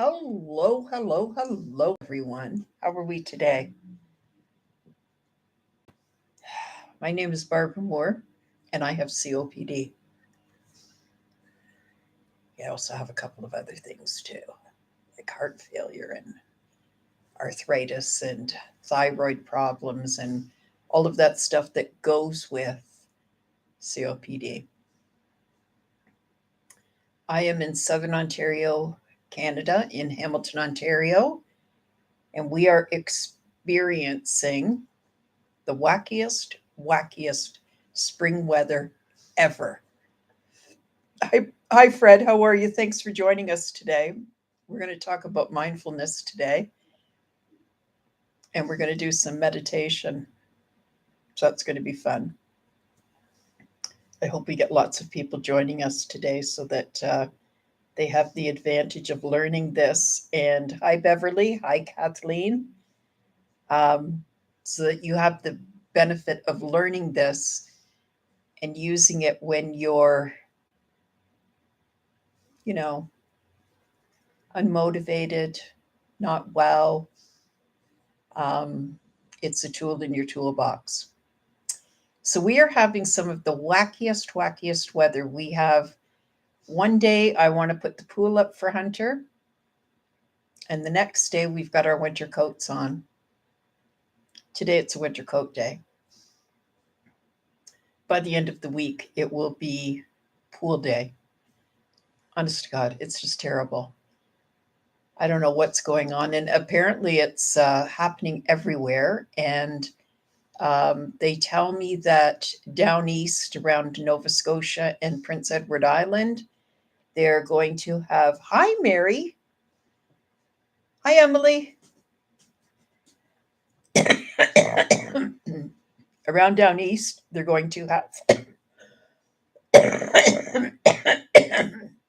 Hello, everyone. How are we today? My name is Barbara Moore, and I have COPD. I also have a couple of other things too, like heart failure and arthritis and thyroid problems and all of that stuff that goes with COPD. I am in Southern Ontario, Canada, in Hamilton, Ontario, and we are experiencing the wackiest spring weather ever. Hi, Fred. How are you? Thanks for joining us today. We're going to talk about mindfulness today, and we're going to do some meditation. So that's going to be fun. I hope we get lots of people joining us today so that they have the advantage of learning this. And hi, Beverly. Hi, Kathleen. So that you have the benefit of learning this and using it when you're, you know, unmotivated, not well. Um, it's a tool in your toolbox. So we are having some of the wackiest weather. We have one day I want to put the pool up for Hunter, and the next day we've got our winter coats on. Today it's a winter coat day. By the end of the week, it will be pool day. Honest to God, it's just terrible. I don't know what's going on. And apparently it's happening everywhere. And they tell me that down east around Nova Scotia and Prince Edward Island, they're going to have, hi, Mary. Hi, Emily. Around down east, they're going to have,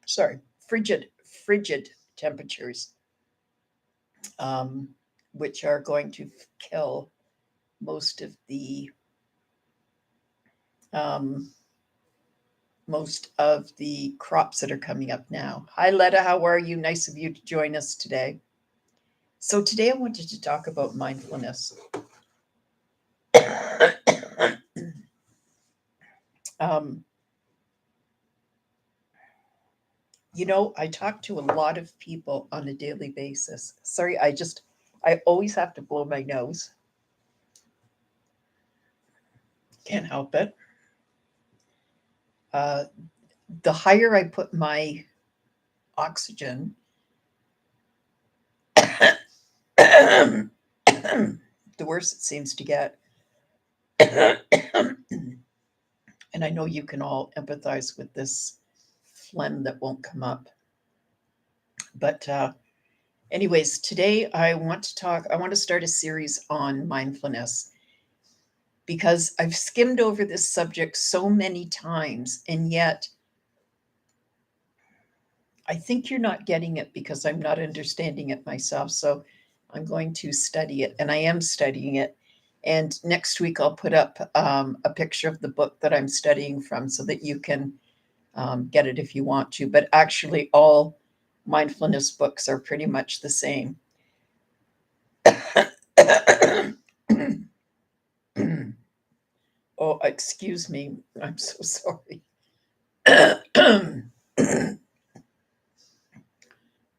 sorry, frigid temperatures, um, which are going to kill most of the um, crops that are coming up now. Hi, Letta. How are you? Nice of you to join us today. So today I wanted to talk about mindfulness. um, I talk to a lot of people on a daily basis. Sorry, I always have to blow my nose. Can't help it. Uh, the higher I put my oxygen, the worse it seems to get. And I know you can all empathize with this phlegm that won't come up. But, anyways, today I want to start a series on mindfulness because I've skimmed over this subject so many times, and yet I think you're not getting it because I'm not understanding it myself. So I'm going to study it, and I am studying it. And next week I'll put up a picture of the book that I'm studying from so that you can get it if you want to. But actually, all mindfulness books are pretty much the same. Oh, excuse me. I'm so sorry.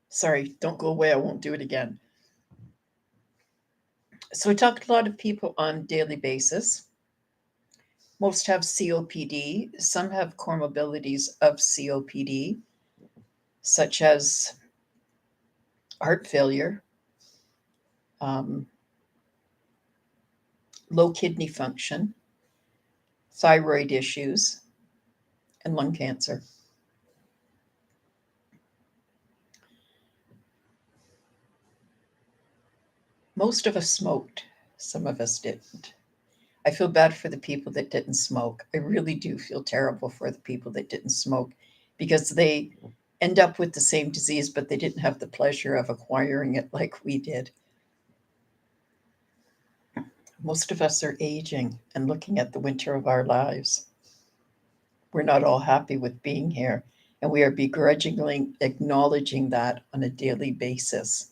Sorry, don't go away. I won't do it again. So I talk to a lot of people on a daily basis. Most have COPD. Some have comorbidities of COPD, such as heart failure, um, low kidney function, thyroid issues, and lung cancer. Most of us smoked. Some of us didn't. I feel bad for the people that didn't smoke. I really do feel terrible for the people that didn't smoke because they end up with the same disease, but they didn't have the pleasure of acquiring it like we did. Most of us are aging and looking at the winter of our lives. We're not all happy with being here. and we are begrudgingly acknowledging that on a daily basis.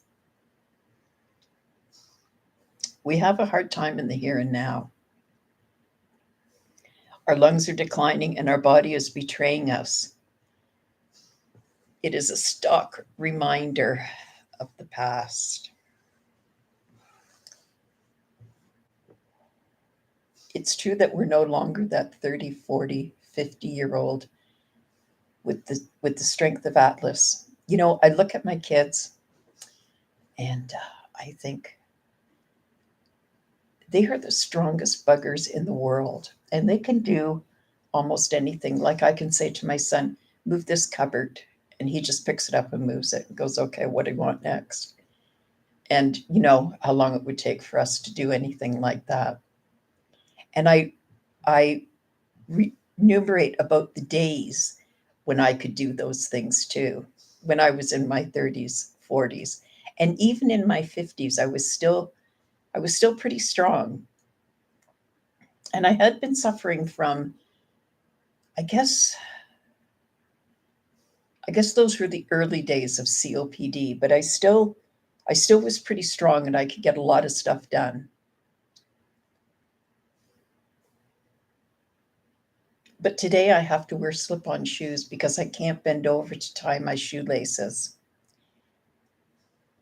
We have a hard time in the here and now. Our lungs are declining and our body is betraying us. It is a stark reminder of the past. It's true that we're no longer that 30, 40, 50-year-old with the strength of Atlas. You know, I look at my kids and I think they are the strongest buggers in the world, and they can do almost anything. Like I can say to my son, move this cupboard, and he just picks it up and moves it and goes, okay, what do you want next? And you know how long it would take for us to do anything like that. And I enumerate about the days when I could do those things too, when I was in my 30s, 40s. And even in my 50s, I was still pretty strong. And I had been suffering from, I guess those were the early days of COPD, but I still was pretty strong and I could get a lot of stuff done. But today I have to wear slip-on shoes because I can't bend over to tie my shoelaces.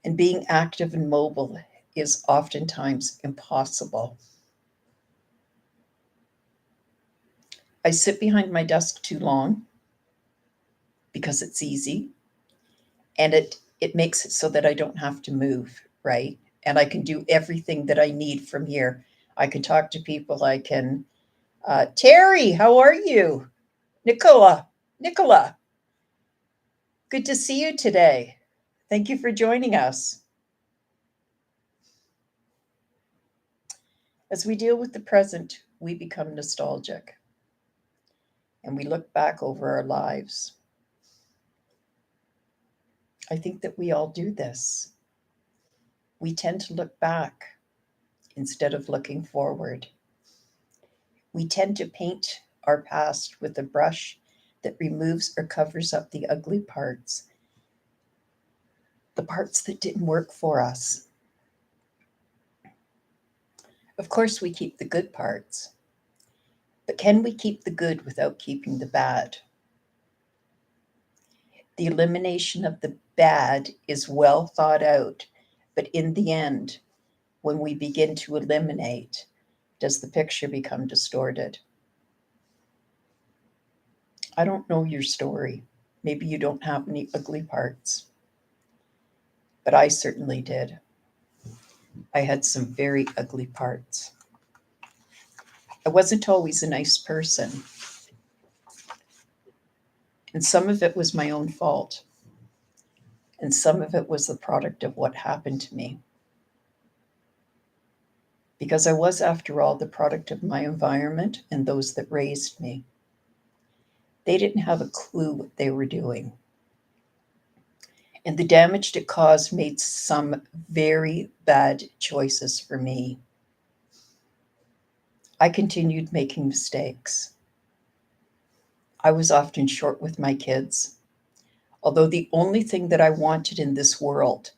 And being active and mobile is oftentimes impossible. I sit behind my desk too long because it's easy, and it makes it so that I don't have to move, right? And I can do everything that I need from here. I can talk to people. I can, Terry, how are you? Nicola, good to see you today. Thank you for joining us. As we deal with the present, we become nostalgic and we look back over our lives. I think that we all do this. We tend to look back instead of looking forward. We tend to paint our past with a brush that removes or covers up the ugly parts, the parts that didn't work for us. Of course, we keep the good parts, but can we keep the good without keeping the bad? The elimination of the bad is well thought out, but in the end, when we begin to eliminate, does the picture become distorted? I don't know your story. Maybe you don't have any ugly parts, but I certainly did. I had some very ugly parts. I wasn't always a nice person, and some of it was my own fault, and some of it was the product of what happened to me. Because I was, after all, the product of my environment and those that raised me. They didn't have a clue what they were doing. And the damage it caused made some very bad choices for me. I continued making mistakes. I was often short with my kids, although the only thing that I wanted in this world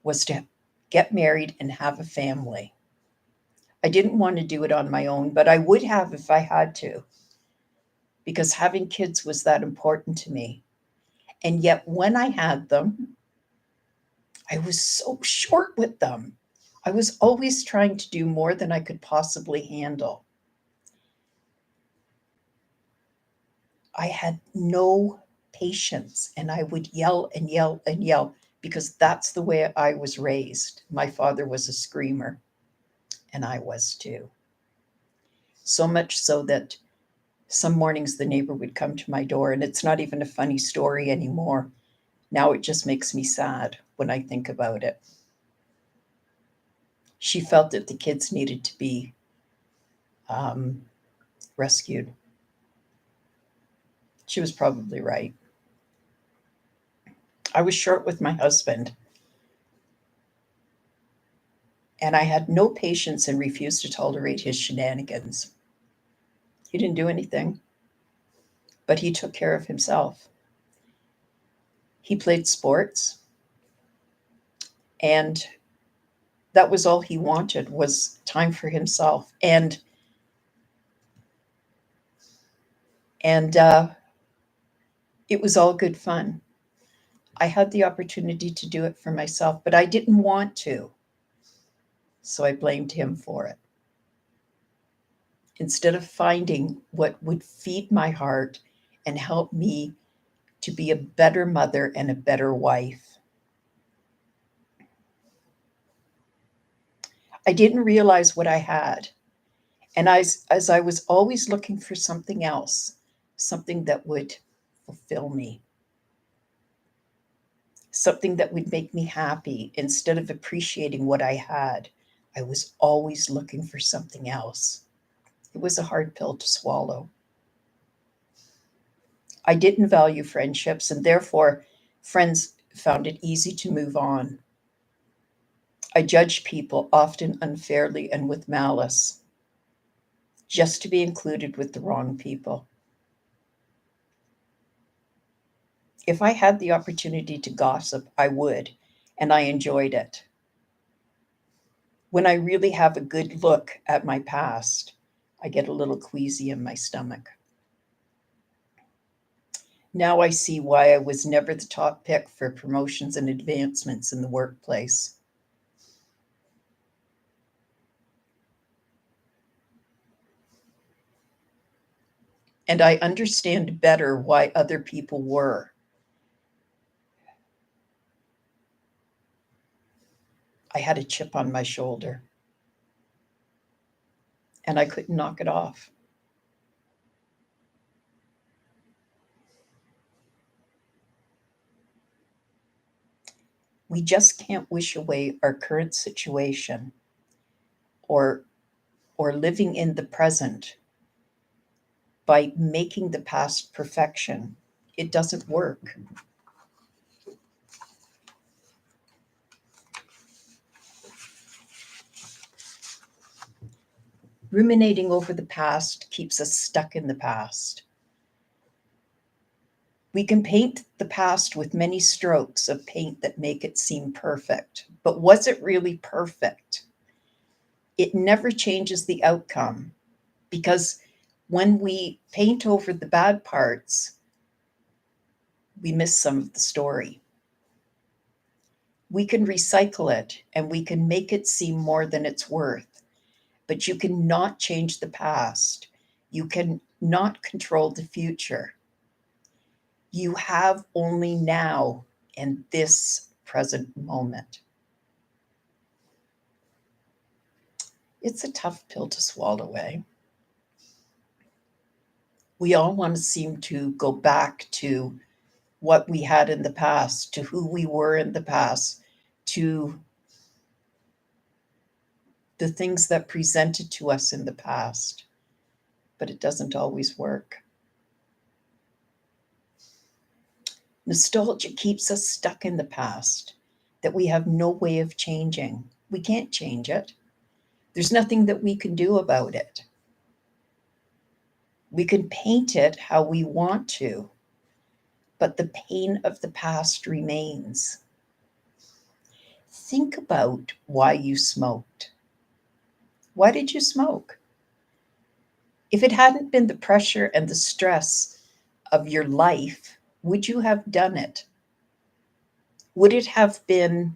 was to get married and have a family. I didn't want to do it on my own, but I would have if I had to, because having kids was that important to me. And yet, when I had them, I was so short with them. I was always trying to do more than I could possibly handle. I had no patience, and I would yell and yell and yell because that's the way I was raised. My father was a screamer, and I was too. So much so that some mornings the neighbor would come to my door, and it's not even a funny story anymore. Now it just makes me sad when I think about it. She felt that the kids needed to be rescued. She was probably right. I was short with my husband, and I had no patience and refused to tolerate his shenanigans. He didn't do anything, but he took care of himself. He played sports, and that was all he wanted, was time for himself. And it was all good fun. I had the opportunity to do it for myself, but I didn't want to. So I blamed him for it. Instead of finding what would feed my heart and help me to be a better mother and a better wife, I didn't realize what I had. And as I was always looking for something else, something that would fulfill me, something that would make me happy, instead of appreciating what I had, I was always looking for something else. It was a hard pill to swallow. I didn't value friendships, and therefore, friends found it easy to move on. I judged people, often unfairly and with malice, just to be included with the wrong people. If I had the opportunity to gossip, I would, and I enjoyed it. When I really have a good look at my past, I get a little queasy in my stomach. Now I see why I was never the top pick for promotions and advancements in the workplace. And I understand better why other people were. I had a chip on my shoulder and I couldn't knock it off. We just can't wish away our current situation, or living in the present by making the past perfection. It doesn't work. Ruminating over the past keeps us stuck in the past. We can paint the past with many strokes of paint that make it seem perfect. But was it really perfect? It never changes the outcome, because when we paint over the bad parts, we miss some of the story. We can recycle it and we can make it seem more than it's worth, but you cannot change the past. You can not control the future. You have only now and this present moment. It's a tough pill to swallow, eh? We all want to seem to go back to what we had in the past, to who we were in the past, to the things that presented to us in the past, but it doesn't always work. Nostalgia keeps us stuck in the past that we have no way of changing. We can't change it. There's nothing that we can do about it. We can paint it how we want to, but the pain of the past remains. Think about why you smoked. Why did you smoke? If it hadn't been the pressure and the stress of your life, would you have done it? Would it have been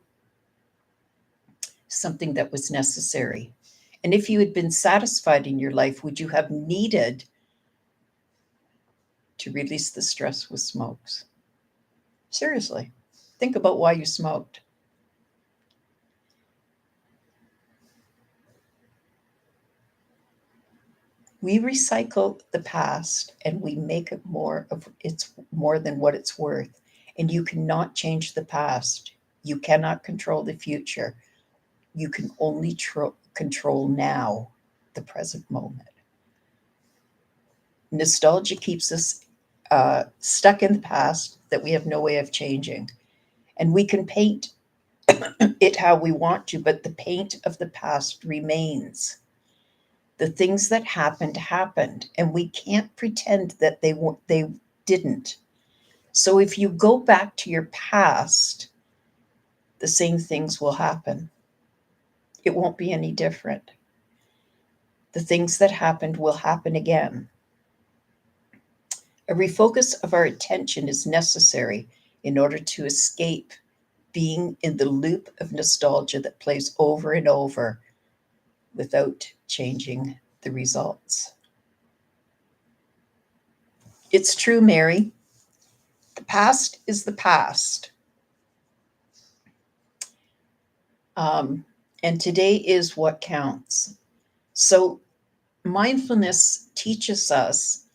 something that was necessary? And if you had been satisfied in your life, would you have needed to release the stress with smokes? Seriously, think about why you smoked. We recycle the past and we make it more than what it's worth. And you cannot change the past. You cannot control the future. You can only control now, the present moment. Nostalgia keeps us stuck in the past that we have no way of changing. And we can paint it how we want to, but the paint of the past remains. The things that happened happened, and we can't pretend that they didn't. So if you go back to your past, the same things will happen. It won't be any different. The things that happened will happen again. A refocus of our attention is necessary in order to escape being in the loop of nostalgia that plays over and over without changing the results. It's true, Mary. The past is the past. Um, and today is what counts. So, mindfulness teaches us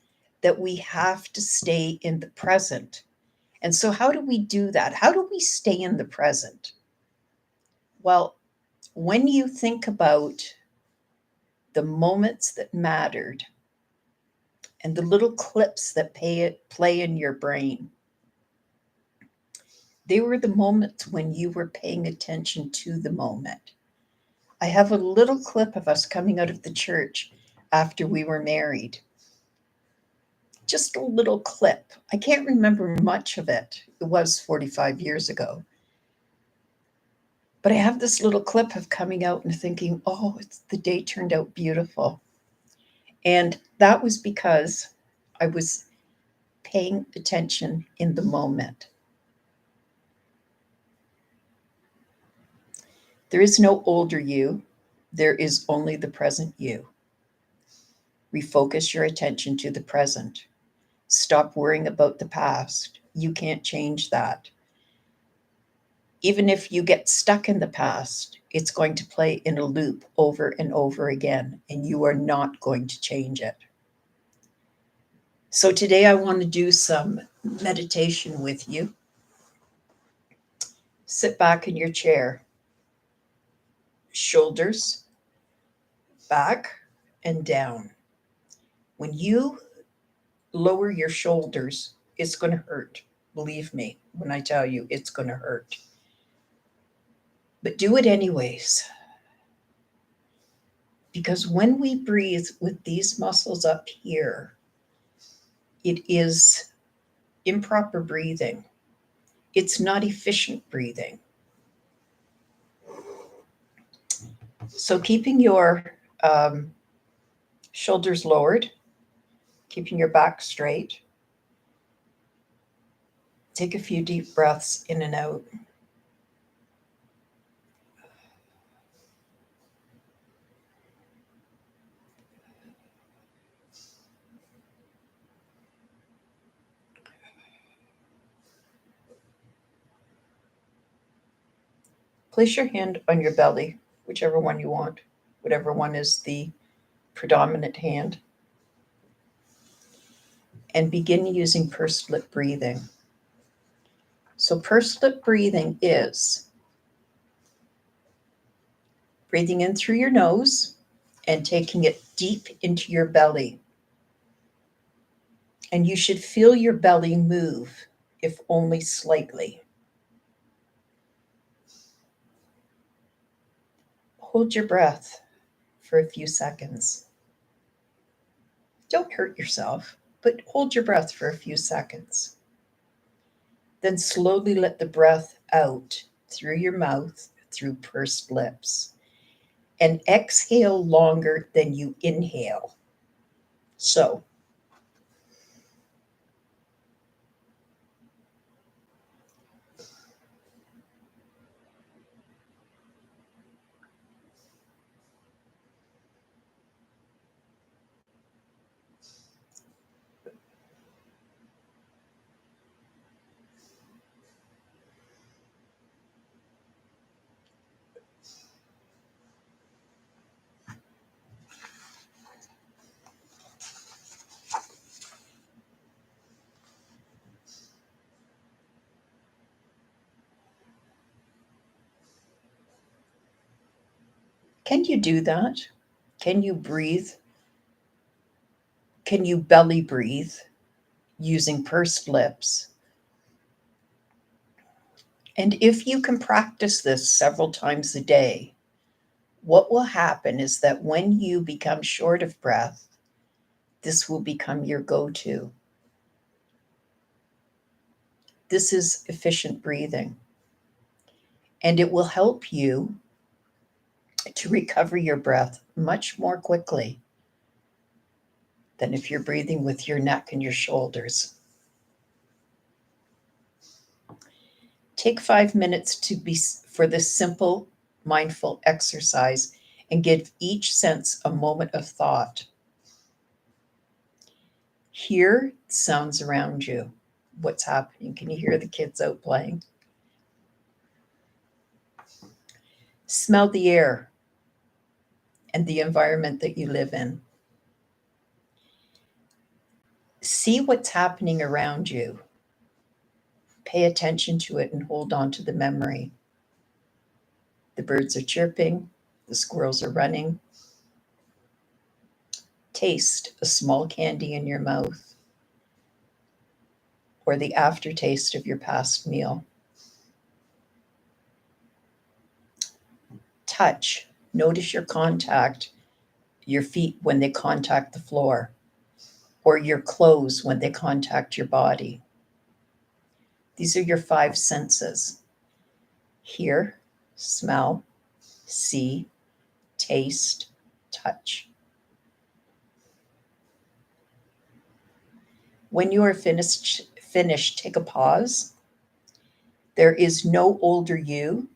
that we have to stay in the present. And so, how do we do that? How do we stay in the present? Well, when you think about the moments that mattered and the little clips that play in your brain, they were the moments when you were paying attention to the moment. I have a little clip of us coming out of the church after we were married. Just a little clip. I can't remember much of it. It was 45 years ago. But I have this little clip of coming out and thinking, oh, the day turned out beautiful. And that was because I was paying attention in the moment. There is no older you. There is only the present you. Refocus your attention to the present. Stop worrying about the past. You can't change that. Even if you get stuck in the past, it's going to play in a loop over and over again, and you are not going to change it. So today I want to do some meditation with you. Sit back in your chair, shoulders back and down. When you lower your shoulders, it's going to hurt. Believe me when I tell you it's going to hurt. But do it anyways. Because when we breathe with these muscles up here, it is improper breathing. It's not efficient breathing. So keeping your shoulders lowered, keeping your back straight. Take a few deep breaths in and out. Place your hand on your belly, whichever one you want, whatever one is the predominant hand, and begin using pursed lip breathing. So pursed lip breathing is breathing in through your nose and taking it deep into your belly. And you should feel your belly move, if only slightly. Hold your breath for a few seconds. Don't hurt yourself, but hold your breath for a few seconds. Then slowly let the breath out through your mouth, through pursed lips. And exhale longer than you inhale. So, can you do that? Can you breathe? Can you belly breathe using pursed lips? And if you can practice this several times a day, what will happen is that when you become short of breath, this will become your go-to. This is efficient breathing, and it will help you to recover your breath much more quickly than if you're breathing with your neck and your shoulders. Take 5 minutes for this simple mindful exercise and give each sense a moment of thought. Hear sounds around you. What's happening? Can you hear the kids out playing? Smell the air and the environment that you live in. See what's happening around you. Pay attention to it and hold on to the memory. The birds are chirping, the squirrels are running. Taste a small candy in your mouth or the aftertaste of your past meal. Touch. Notice your feet when they contact the floor, or your clothes when they contact your body. These are your 5 senses: hear, smell, see, taste, touch. When you are finished, take a pause. There is no older you.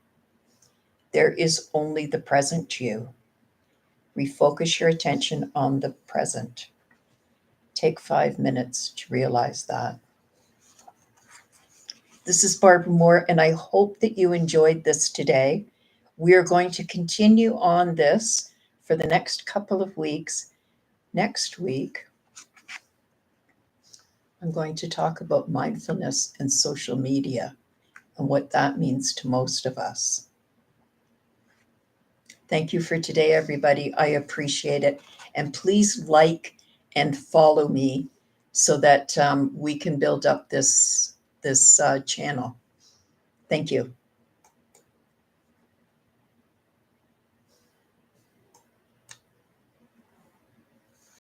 There is only the present you. Refocus your attention on the present. Take 5 minutes to realize that. This is Barbara Moore, and I hope that you enjoyed this today. We are going to continue on this for the next couple of weeks. Next week, I'm going to talk about mindfulness and social media and what that means to most of us. Thank you for today, everybody. I appreciate it. And please like and follow me so that we can build up this channel. Thank you.